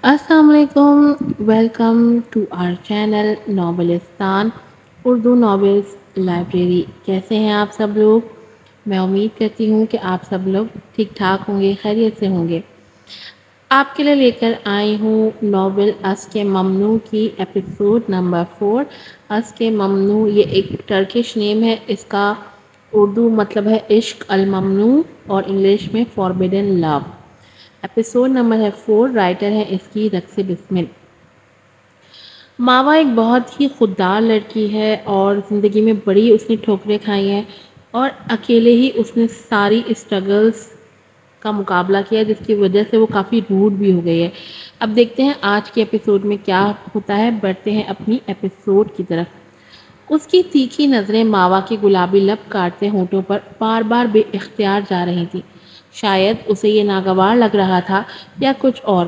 السلام علیکم، welcome to our channel Novelistan Urdu novels library. کیسے ہیں آپ سب لوگ؟ میں امید کرتی ہوں کہ آپ سب لوگ ٹھیک ٹھاک ہوں گے، خیریت سے ہوں گے۔ آپ کے لیے لے کر آئی ہوں ناول اس کے ممنوع کی ایپیسوڈ نمبر 4۔ اس کے ممنوع یہ ایک ٹرکش نیم ہے، اس کا اردو مطلب ہے عشق الممنوع اور انگلش میں فاربیڈن لو۔ ایپیسوڈ نمبر ہے 4، رائٹر ہے اس کی رقص بسمل۔ ماوا ایک بہت ہی خوددار لڑکی ہے اور زندگی میں بڑی اس نے ٹھوکریں کھائی ہیں اور اکیلے ہی اس نے ساری اسٹرگلز کا مقابلہ کیا، جس کی وجہ سے وہ کافی روڈ بھی ہو گئی ہے۔ اب دیکھتے ہیں آج کے ایپیسوڈ میں کیا ہوتا ہے، بڑھتے ہیں اپنی ایپیسوڈ کی طرف۔ اس کی تیکھی نظریں ماوا کے گلابی لب کاٹتے ہونٹوں پر بار بار بے اختیار جا رہی تھی۔ شاید اسے یہ ناگوار لگ رہا تھا یا کچھ اور۔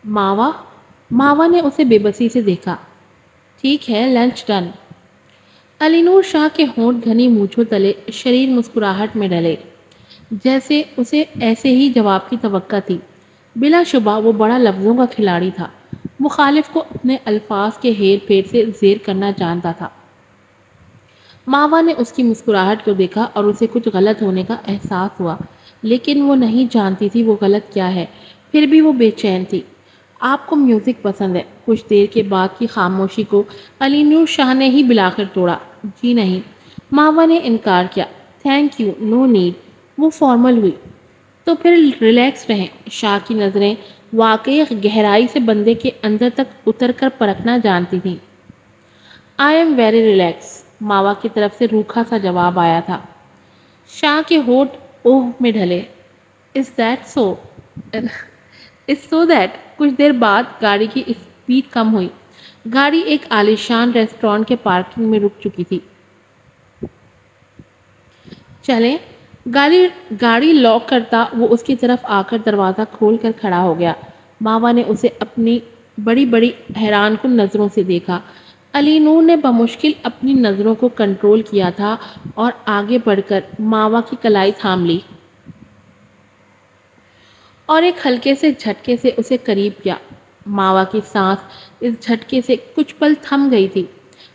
ماوا نے اسے بے بسی سے دیکھا۔ ٹھیک ہے، لنچ ڈن۔ علی نور شاہ کے ہونٹ گھنی مونچھوں تلے شریر مسکراہٹ میں ڈلے، جیسے اسے ایسے ہی جواب کی توقع تھی۔ بلا شبہ وہ بڑا لفظوں کا کھلاڑی تھا، مخالف کو اپنے الفاظ کے ہیر پھیر سے زیر کرنا جانتا تھا۔ ماوا نے اس کی مسکراہٹ کو دیکھا اور اسے کچھ غلط ہونے کا احساس ہوا، لیکن وہ نہیں جانتی تھی وہ غلط کیا ہے۔ پھر بھی وہ بے چین تھی۔ آپ کو میوزک پسند ہے؟ کچھ دیر کے بعد کی خاموشی کو علی نور شاہ نے ہی بلا کر توڑا۔ جی نہیں، ماوا نے انکار کیا۔ Thank you, no need. وہ فارمل ہوئی۔ تو پھر ریلیکس رہیں۔ شاہ کی نظریں واقعی گہرائی سے بندے کے اندر تک اتر کر پرکھنا جانتی تھیں۔ آئی ایم ویری ریلیکس، ماوا کی طرف سے روکھا سا جواب آیا تھا۔ شاہ کے ہونٹ اوہ میں ڈھلے۔ Is that so? It's so that کچھ دیر بعد گاڑی کی اسپیڈ کم ہوئی۔ گاڑی ایک عالیشان ریسٹورانٹ کے پارکنگ میں رک چکی تھی۔ چلیں، گاڑی لاک کرتا وہ اس کی طرف آ کر دروازہ کھول کر کھڑا ہو گیا۔ ماوا نے اسے اپنی بڑی بڑی حیران کن نظروں سے دیکھا۔ علی نور نے بمشکل اپنی نظروں کو کنٹرول کیا تھا اور آگے بڑھ کر ماوا کی کلائی تھام لی اور ایک ہلکے سے جھٹکے سے اسے قریب کیا۔ ماوا کی سانس اس جھٹکے سے کچھ پل تھم گئی تھی۔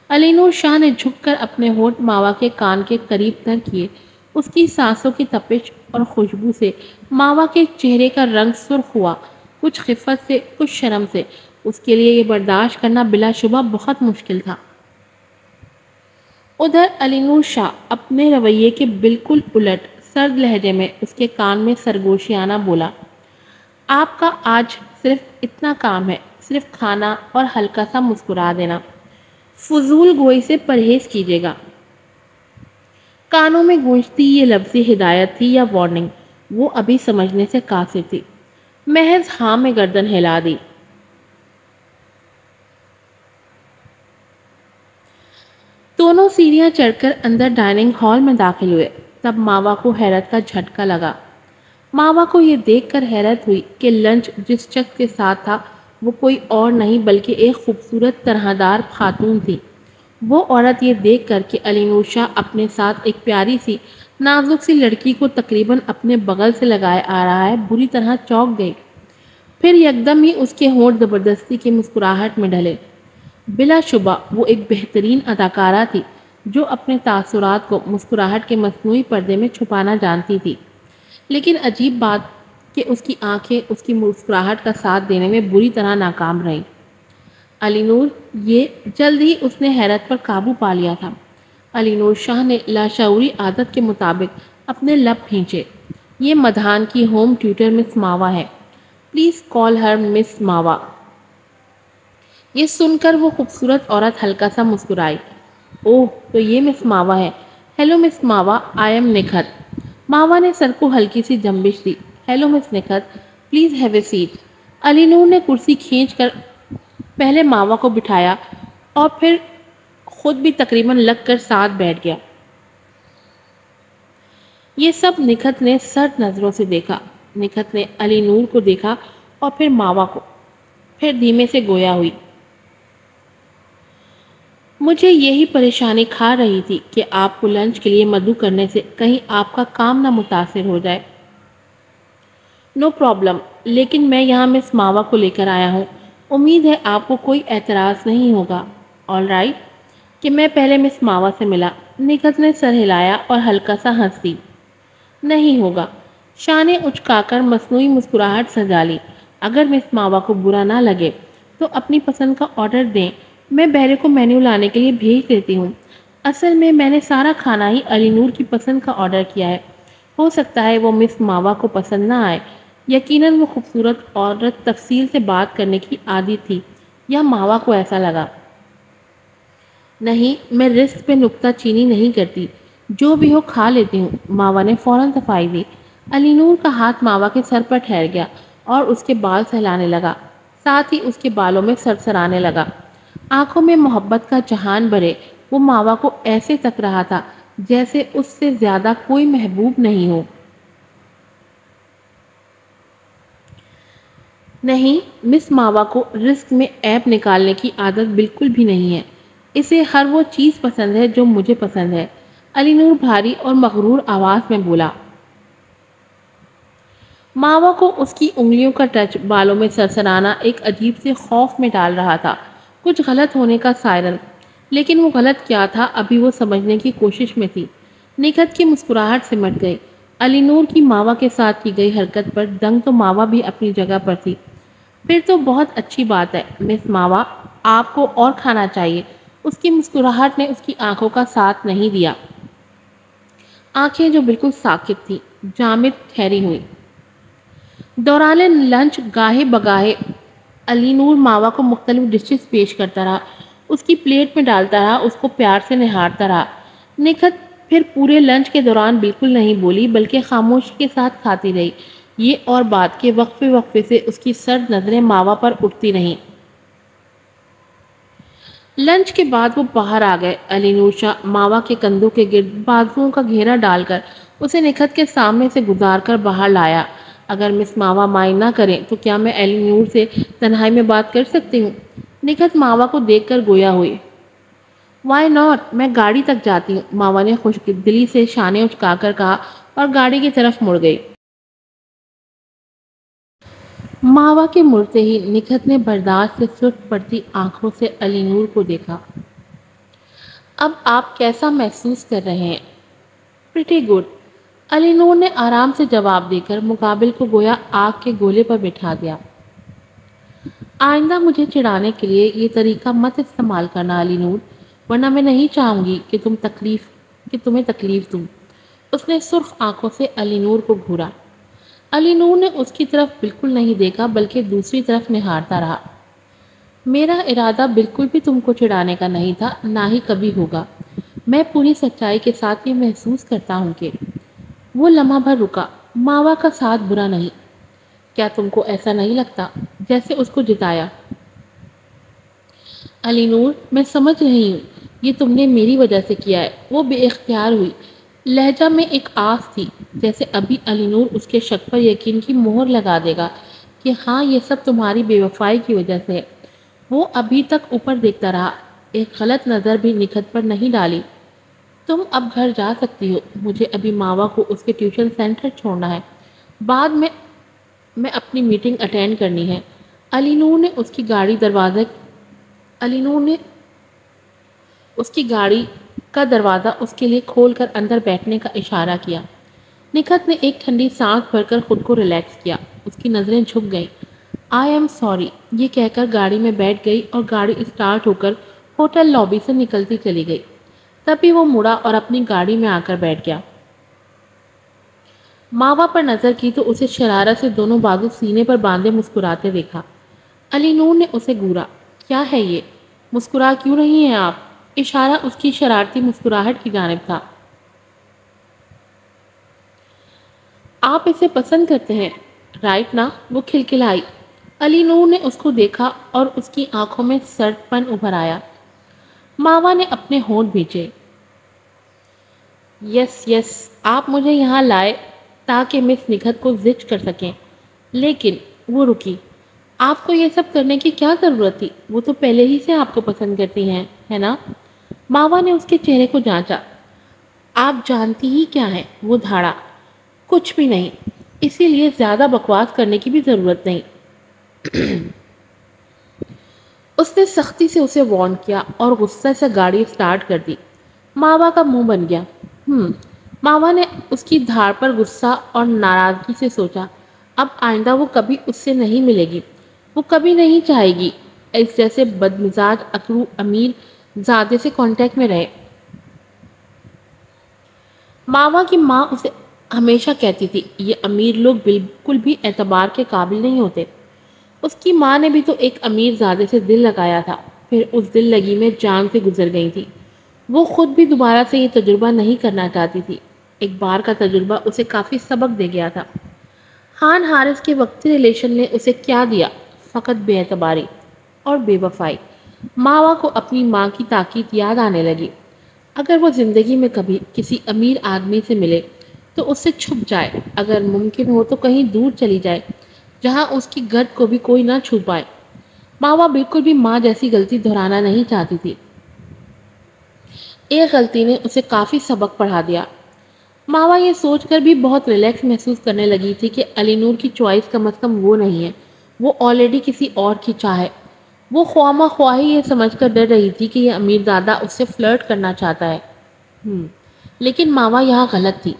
علی نور شاہ نے جھک کر اپنے ہونٹ ماوا کے کان کے قریب تر کیے۔ اس کی سانسوں کی تپش اور خوشبو سے ماوا کے چہرے کا رنگ سرخ ہوا، کچھ خفت سے، کچھ شرم سے۔ اس کے لیے یہ برداشت کرنا بلا شبہ بہت مشکل تھا۔ ادھر علی نور شاہ اپنے رویے کے بالکل الٹ سرد لہجے میں اس کے کان میں سرگوشیانہ بولا، آپ کا آج صرف اتنا کام ہے، صرف کھانا اور ہلکا سا مسکرا دینا۔ فضول گوئی سے پرہیز کیجیے گا۔ کانوں میں گونجتی یہ لفظی ہدایت تھی یا وارننگ، وہ ابھی سمجھنے سے قاصر تھی۔ محض ہاں میں گردن ہلا دی۔ دونوں سیڑھیاں چڑھ کر اندر ڈائننگ ہال میں داخل ہوئے۔ تب ماوا کو حیرت کا جھٹکا لگا۔ ماوا کو یہ دیکھ کر حیرت ہوئی کہ لنچ جس شخص کے ساتھ تھا وہ کوئی اور نہیں بلکہ ایک خوبصورت طرح دار خاتون تھی۔ وہ عورت یہ دیکھ کر کہ علی نور شاہ اپنے ساتھ ایک پیاری سی نازک سی لڑکی کو تقریباً اپنے بغل سے لگائے آ رہا ہے، بری طرح چونک گئی۔ پھر یکدم ہی اس کے ہونٹ زبردستی کی مسکراہٹ میں ڈھلے۔ بلا شبہ وہ ایک بہترین اداکارہ تھی جو اپنے تاثرات کو مسکراہٹ کے مصنوعی پردے میں چھپانا جانتی تھی، لیکن عجیب بات کہ اس کی آنکھیں اس کی مسکراہٹ کا ساتھ دینے میں بری طرح ناکام رہیں۔ علی نور، یہ جلد ہی اس نے حیرت پر قابو پا لیا تھا۔ علی نور شاہ نے لاشعوری عادت کے مطابق اپنے لب کھینچے۔ یہ مدھان کی ہوم ٹیوٹر مس ماوا ہے، پلیز کال ہر مس ماوا۔ یہ سن کر وہ خوبصورت عورت ہلکا سا مسکرائی۔ اوہ، تو یہ مس ماوا ہے۔ Hello miss mawa, I am Nikhat. ماوا نے سر کو ہلکی سی جنبش دی۔ Hello miss Nikhat, please have a seat. Ali Noor نے کرسی کھینچ کر پہلے ماوا کو بٹھایا اور پھر خود بھی تقریباً لگ کر ساتھ بیٹھ گیا۔ یہ سب نکھت نے سرد نظروں سے دیکھا۔ نکھت نے علی نور کو دیکھا اور پھر ماوا کو، پھر دھیمے سے گویا ہوئی، مجھے یہی پریشانی کھا رہی تھی کہ آپ کو لنچ کے لیے مدعو کرنے سے کہیں آپ کا کام نہ متاثر ہو جائے۔ نو پرابلم، لیکن میں یہاں مس ماوا کو لے کر آیا ہوں، امید ہے آپ کو کوئی اعتراض نہیں ہوگا۔ آل رائٹ، کہ میں پہلے مس ماوا سے ملا۔ نکھت نے سر ہلایا اور ہلکا سا ہنسی۔ نہیں ہوگا، شانے اچکا کر مصنوعی مسکراہٹ سجا لی۔ اگر مس ماوا کو برا نہ لگے تو اپنی پسند کا آرڈر دیں، میں بہرے کو مینیو لانے کے لیے بھیج دیتی ہوں۔ اصل میں نے سارا کھانا ہی علی نور کی پسند کا آرڈر کیا ہے، ہو سکتا ہے وہ مس ماوا کو پسند نہ آئے، یقیناً وہ خوبصورت عورت تفصیل سے بات کرنے کی عادی تھی، یا ماوا کو ایسا لگا۔ نہیں، میں رزق پہ نکتہ چینی نہیں کرتی، جو بھی ہو کھا لیتی ہوں، ماوا نے فوراً صفائی دی۔ علی نور کا ہاتھ ماوا کے سر پر ٹھہر گیا اور اس کے بال سہلانے لگا، ساتھ ہی اس کے بالوں میں سرسرانے لگا۔ آنکھوں میں محبت کا جہان بھرے وہ ماوا کو ایسے تک رہا تھا جیسے اس سے زیادہ کوئی محبوب نہیں ہو۔ نہیں، مس ماوا کو رزق میں عیب نکالنے کی عادت بالکل بھی نہیں ہے، اسے ہر وہ چیز پسند ہے جو مجھے پسند ہے، علی نور بھاری اور مغرور آواز میں بولا۔ ماوا کو اس کی انگلیوں کا ٹچ بالوں میں سرسرانا ایک عجیب سے خوف میں ڈال رہا تھا، کچھ غلط ہونے کا سائرن، لیکن وہ غلط کیا تھا ابھی وہ سمجھنے کی کوشش میں تھی۔ نکھت کی مسکراہٹ سمٹ گئی۔ علی نور کی ماوا کے ساتھ کی گئی حرکت پر دنگ تو ماوا بھی اپنی جگہ پر تھی۔ پھر تو بہت اچھی بات ہے مس ماوا، آپ کو اور کھانا چاہیے۔ اس کی مسکراہٹ نے اس کی آنکھوں کا ساتھ نہیں دیا، آنکھیں جو بالکل ساکت تھی، جامد ٹھہری ہوئی۔ دوران لنچ گاہے بگاہے علی نور ماوا کو مختلف ڈشز پیش کرتا رہا، اس کی پلیٹ میں ڈالتا رہا، اس کو پیار سے نہارتا رہا۔ نکھت پھر پورے لنچ کے دوران بالکل نہیں بولی بلکہ خاموشی کے ساتھ کھاتی رہی، یہ اور بات کے وقفے وقفے سے اس کی سرد نظریں ماوا پر اٹھتی رہیں۔ لنچ کے بعد وہ باہر آ گئے۔ علی نور شاہ ماوا کے کندھوں کے گرد بازوؤں کا گھیرا ڈال کر اسے نکھت کے سامنے سے گزار کر باہر لایا۔ اگر مس ماوا مائنڈ نہ کریں تو کیا میں علی نور سے تنہائی میں بات کر سکتی ہوں؟ نکھت ماوا کو دیکھ کر گویا ہوئی۔ وائی ناٹ، میں گاڑی تک جاتی ہوں، ماوا نے خوش دلی سے شانے اچکا کر کہا اور گاڑی کی طرف مڑ گئی۔ ماوا کے مڑتے ہی نکھت نے برداشت سے سرخ پڑتی آنکھوں سے علی نور کو دیکھا۔ اب آپ کیسا محسوس کر رہے ہیں؟ پریٹی گڈ، علی نور نے آرام سے جواب دے کر مقابل کو گویا آگ کے گولے پر بٹھا دیا۔ آئندہ مجھے چڑھانے کے لیے یہ طریقہ مت استعمال کرنا علی نور، ورنہ میں نہیں چاہوں گی کہ تمہیں تکلیف دوں۔ اس نے سرخ آنکھوں سے علی نور کو گھورا۔ علی نور نے اس کی طرف بالکل نہیں دیکھا بلکہ دوسری طرف نہارتا رہا۔ میرا ارادہ بالکل بھی تم کو چڑھانے کا نہیں تھا، نہ ہی کبھی ہوگا۔ میں پوری سچائی کے ساتھ یہ محسوس کرتا ہوں کہ… وہ لمحہ بھر رکا۔ ماوا کا ساتھ برا نہیں، کیا تم کو ایسا نہیں لگتا جیسے اس کو جتایا؟ علی نور، میں سمجھ رہی ہوں، یہ تم نے میری وجہ سے کیا ہے، وہ بے اختیار ہوئی۔ لہجہ میں ایک آس تھی جیسے ابھی علی نور اس کے شک پر یقین کی مہر لگا دے گا کہ ہاں یہ سب تمہاری بے وفائی کی وجہ سے ہے۔ وہ ابھی تک اوپر دیکھتا رہا، ایک غلط نظر بھی نکھت پر نہیں ڈالی۔ تم اب گھر جا سکتی ہو، مجھے ابھی ماوا کو اس کے ٹیوشن سینٹر چھوڑنا ہے، بعد میں اپنی میٹنگ اٹینڈ کرنی ہے۔ علی نور نے اس کی گاڑی کا دروازہ اس کے لیے کھول کر اندر بیٹھنے کا اشارہ کیا۔ نکھت نے ایک ٹھنڈی سانس بھر کر خود کو ریلیکس کیا، اس کی نظریں جھک گئیں۔ آئی ایم سوری، یہ کہہ کر گاڑی میں بیٹھ گئی اور گاڑی اسٹارٹ ہو کر ہوٹل لابی سے نکلتی چلی گئی۔ تبھی وہ مڑا اور اپنی گاڑی میں آ کر بیٹھ گیا۔ ماوا پر نظر کی تو اسے شرارت سے دونوں بازو سینے پر باندھے مسکراتے دیکھا۔ علی نور نے اسے گھورا۔ کیا ہے یہ؟ مسکرا کیوں رہی ہیں آپ؟ اشارہ اس کی شرارتی مسکراہٹ کی جانب تھا۔ آپ اسے پسند کرتے ہیں، رائٹ نا؟ وہ کھلکھلائی۔ علی نور نے اس کو دیکھا اور اس کی آنکھوں میں سرد پن ابھر آیا۔ ماوا نے اپنے ہونٹ بھینچے۔ یس، آپ مجھے یہاں لائے تاکہ مس نکھت کو زچ کر سکیں، لیکن وہ رکی۔ آپ کو یہ سب کرنے کی کیا ضرورت تھی؟ وہ تو پہلے ہی سے آپ کو پسند کرتی ہیں، ہے نا؟ ماوا نے اس کے چہرے کو جانچا۔ آپ جانتی ہی کیا ہیں؟ وہ دھاڑا۔ کچھ بھی نہیں۔ اسی لیے زیادہ بکواس کرنے کی بھی ضرورت نہیں۔ اس نے سختی سے اسے وارن کیا اور غصے سے گاڑی سٹارٹ کر دی۔ ماوا کا منہ بن گیا۔ ماوا نے اس کی دھاڑ پر غصہ اور ناراضگی سے سوچا، اب آئندہ وہ کبھی اس سے نہیں ملے گی، وہ کبھی نہیں چاہے گی اس جیسے بدمزاج اکرو امیر زادے سے کانٹیکٹ میں رہے۔ ماوا کی ماں اسے ہمیشہ کہتی تھی یہ امیر لوگ بالکل بھی اعتبار کے قابل نہیں ہوتے۔ اس کی ماں نے بھی تو ایک امیر زادے سے دل لگایا تھا، پھر اس دل لگی میں جان سے گزر گئی تھی۔ وہ خود بھی دوبارہ سے یہ تجربہ نہیں کرنا چاہتی تھی۔ ایک بار کا تجربہ اسے کافی سبق دے گیا تھا۔ خان حارث کے وقتی ریلیشن نے اسے کیا دیا؟ فقط بے اعتباری اور بے وفائی۔ ماوا کو اپنی ماں کی تاکید یاد آنے لگی۔ اگر وہ زندگی میں کبھی کسی امیر آدمی سے ملے تو اس سے چھپ جائے، اگر ممکن ہو تو کہیں دور چلی جائے جہاں اس کی گرد کو بھی کوئی نہ چھو پائے۔ ماوا بالکل بھی ماں جیسی غلطی دہرانا نہیں چاہتی تھی۔ ایک غلطی نے اسے کافی سبق پڑھا دیا۔ ماوا یہ سوچ کر بھی بہت ریلیکس محسوس کرنے لگی تھی کہ علی نور کی چوائس کم از کم وہ نہیں ہے، وہ آلریڈی کسی اور کی چاہے۔ وہ خواہ مخواہ یہ سمجھ کر ڈر رہی تھی کہ یہ امیر زادہ اس سے فلرٹ کرنا چاہتا ہے۔ لیکن ماوا یہاں غلط تھی۔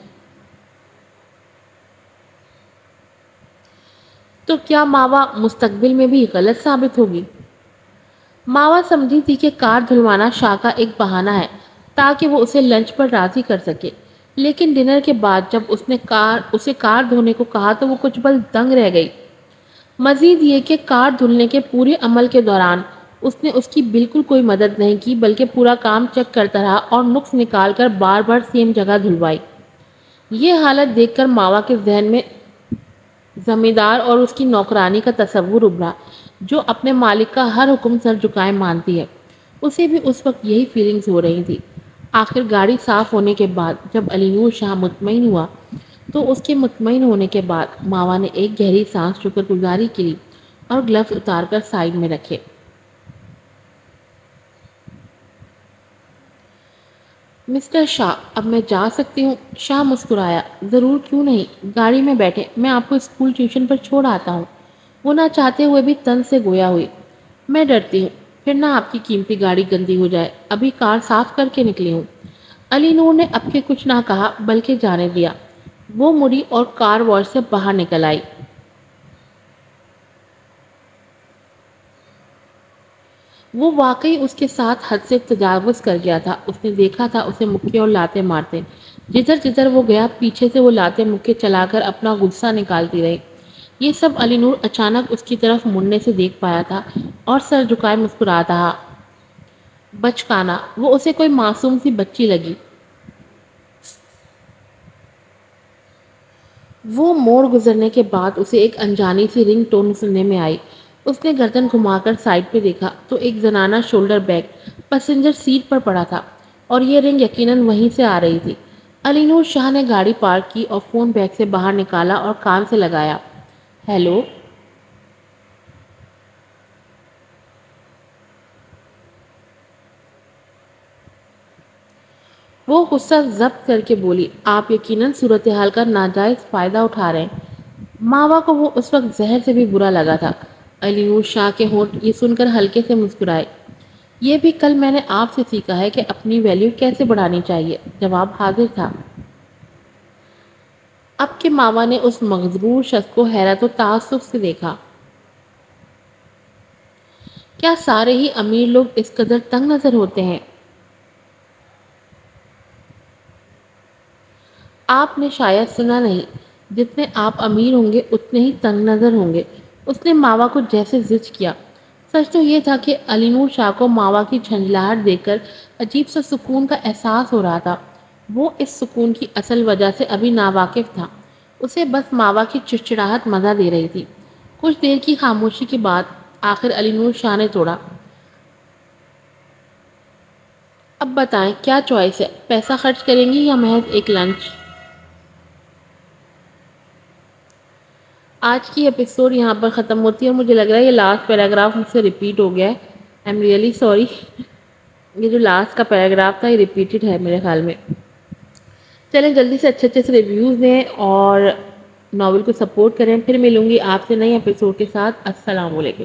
تو کیا ماوا مستقبل میں بھی غلط ثابت ہوگی؟ ماوا سمجھی تھی کہ کار دھلوانا شاہ کا ایک بہانہ ہے تاکہ وہ اسے لنچ پر راضی کر سکے، لیکن ڈنر کے بعد جب اسے کار دھونے کو کہا تو وہ کچھ پل دنگ رہ گئی۔ مزید یہ کہ کار دھلنے کے پورے عمل کے دوران اس نے اس کی بالکل کوئی مدد نہیں کی، بلکہ پورا کام چیک کرتا رہا اور نقص نکال کر بار بار سیم جگہ دھلوائی۔ یہ حالت دیکھ کر ماوا کے ذہن میں زمیندار اور اس کی نوکرانی کا تصور ابھرا جو اپنے مالک کا ہر حکم سر جھکائے مانتی ہے۔ اسے بھی اس وقت یہی فیلنگز ہو رہی تھی۔ آخر گاڑی صاف ہونے کے بعد جب علی نور شاہ مطمئن ہوا تو اس کے مطمئن ہونے کے بعد ماوا نے ایک گہری سانس شکر گزاری کی لی اور گلوز اتار کر سائیڈ میں رکھے۔ مسٹر شاہ، اب میں جا سکتی ہوں؟ شاہ مسکرایا۔ ضرور، کیوں نہیں، گاڑی میں بیٹھے، میں آپ کو اسکول ٹیوشن پر چھوڑ آتا ہوں۔ وہ نہ چاہتے ہوئے بھی تن سے گویا ہوئی۔ میں ڈرتی ہوں پھر نہ آپ کی قیمتی گاڑی گندی ہو جائے، ابھی کار صاف کر کے نکلی ہوں۔ علی نور نے اب کے کچھ نہ کہا بلکہ جانے دیا۔ وہ مڑی اور کار واش سے باہر نکل آئی۔ وہ واقعی اس کے ساتھ حد سے تجاوز کر گیا تھا۔ اس نے دیکھا تھا اسے مکے اور لاتے مارتے، جدھر جدھر وہ گیا پیچھے سے وہ لاتے مکے چلا کر اپنا غصہ نکالتی رہی۔ یہ سب علی نور اچانک اس کی طرف مڑنے سے دیکھ پایا تھا اور سر جھکائے مسکراتا رہا۔ بچکانا، وہ اسے کوئی معصوم سی بچی لگی۔ وہ موڑ گزرنے کے بعد اسے ایک انجانی سی رنگ ٹون سننے میں آئی۔ اس نے گردن گھما کر سائڈ پہ دیکھا تو ایک زنانہ شولڈر بیگ پیسنجر سیٹ پر پڑا تھا اور یہ رنگ یقیناً وہیں سے آ رہی تھی۔ علی نور شاہ نے گاڑی پارک کی اور فون بیگ سے باہر نکالا اور کان سے لگایا۔ ہیلو۔ وہ غصہ ضبط کر کے بولی، آپ یقیناً صورتحال کا ناجائز فائدہ اٹھا رہے ہیں۔ ماوا کو وہ اس وقت زہر سے بھی برا لگا تھا۔ علی نور شاہ کے ہونٹ یہ سن کر ہلکے سے مسکرائے۔ یہ بھی کل میں نے آپ سے سیکھا ہے کہ اپنی ویلیو کیسے بڑھانی چاہیے۔ جواب حاضر تھا۔ اب کے ماوا نے اس مغرور شخص کو حیرت و تعصب سے دیکھا۔ کیا سارے ہی امیر لوگ اس قدر تنگ نظر ہوتے ہیں؟ آپ نے شاید سنا نہیں، جتنے آپ امیر ہوں گے اتنے ہی تنگ نظر ہوں گے۔ اس نے ماوا کو جیسے زج کیا۔ سچ تو یہ تھا کہ علی نور شاہ کو ماوا کی جھنجھلاہٹ دیکھ کر عجیب سا سکون کا احساس ہو رہا تھا۔ وہ اس سکون کی اصل وجہ سے ابھی ناواقف تھا۔ اسے بس ماوا کی چڑچڑاہٹ مزہ دے رہی تھی۔ کچھ دیر کی خاموشی کے بعد آخر علی نور شاہ نے توڑا۔ اب بتائیں کیا چوائس ہے، پیسہ خرچ کریں گی یا محض ایک لنچ؟ آج کی ایپیسوڈ یہاں پر ختم ہوتی ہے اور مجھے لگ رہا ہے یہ لاسٹ پیراگراف مجھ سے ریپیٹ ہو گیا ہے۔ I am really sorry. یہ جو لاسٹ کا پیراگراف تھا یہ ریپیٹڈ ہے میرے خیال میں۔ چلیں جلدی سے اچھے سے ریویوز دیں اور ناول کو سپورٹ کریں. پھر ملوں گی آپ سے نئے ایپیسوڈ کے ساتھ. السلام علیکم.